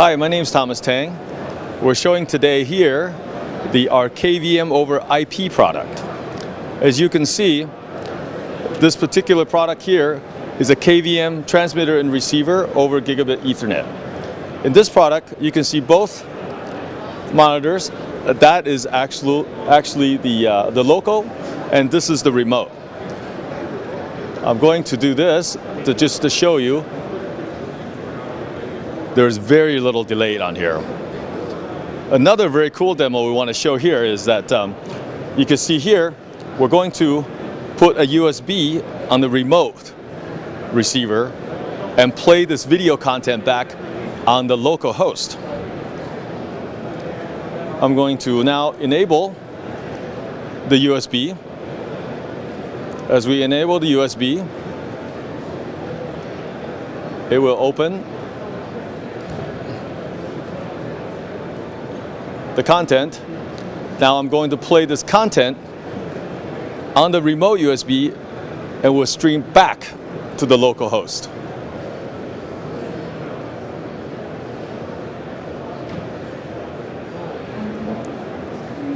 Hi, my name is Thomas Tang. We're showing today here our KVM over IP product. As you can see, this particular product here is a KVM transmitter and receiver over gigabit Ethernet. In this product, you can see both monitors. That is actually the local, and this is the remote. I'm going to do this just to show you. There's very little delay on here. Another very cool demo we want to show here is that you can see here, we're going to put a USB on the remote receiver and play this video content back on the local host. I'm going to now enable the USB. As we enable the USB, it will open the content. Now I'm going to play this content on the remote USB and will stream back to the local host.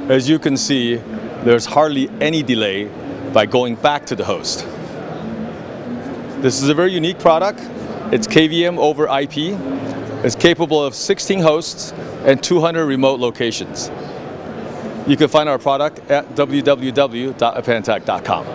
As you can see, there's hardly any delay by going back to the host. This is a very unique product. It's KVM over IP. It's capable of 16 hosts and 200 remote locations. You can find our product at www.apantec.com.